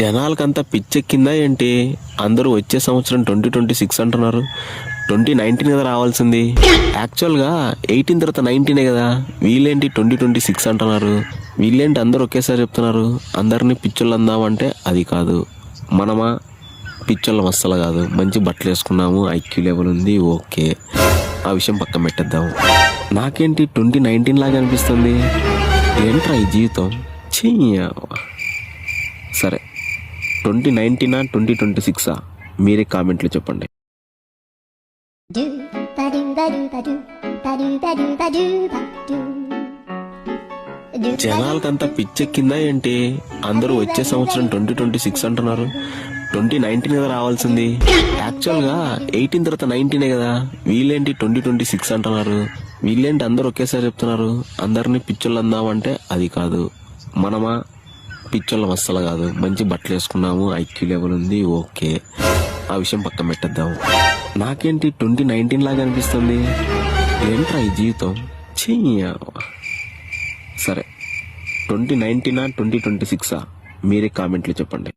జనాలకంతా పిచ్చెక్కిందా ఏంటి? అందరూ వచ్చే సంవత్సరం 2026 అంటున్నారు. 2019 కదా రావాల్సింది. యాక్చువల్గా 18 తర్వాత 19 కదా. వీళ్ళేంటి 2026 అంటున్నారు. వీళ్ళేంటి అందరూ ఒకేసారి చెప్తున్నారు. అందరినీ పిచ్చోళ్ళు అందామంటే అది కాదు. మనమా పిచ్చోళ్ళం అస్సలు కాదు. మంచి బట్టలు వేసుకున్నాము, ఐక్యూ లెవెల్ ఉంది, ఓకే. ఆ విషయం పక్కన పెట్టేద్దాము. నాకేంటి 2019 లాగా అనిపిస్తుంది. ఏంట్రా ఈ జీవితం? సరే, 2019 2026 మీరే కామెంట్లు చెప్పండి. జనాలకంతా పిచ్చెక్కిందా ఏంటి? అందరూ వచ్చే సంవత్సరం 2026 అంటున్నారు. 2019 కదా రావాల్సింది. యాక్చువల్గా 18 తర్వాత 19 కదా. వీళ్ళేంటి 2026 అంటున్నారు. వీళ్ళేంటి అందరూ ఒకేసారి చెప్తున్నారు. అందరినీ పిచ్చోళ్ళు అందామంటే అది కాదు. మనమా పిచ్చోళ్ళం అస్సలు కాదు. మంచి బట్టలు వేసుకున్నాము, ఐక్యూ లెవెల్ ఉంది, ఓకే. ఆ విషయం పక్కన పెట్టేద్దాము. నాకేంటి 2019 లాగా అనిపిస్తుంది. ఏంట్రా ఈ జీవితం? సరే, 2019 2026 మీరే కామెంట్లు చెప్పండి.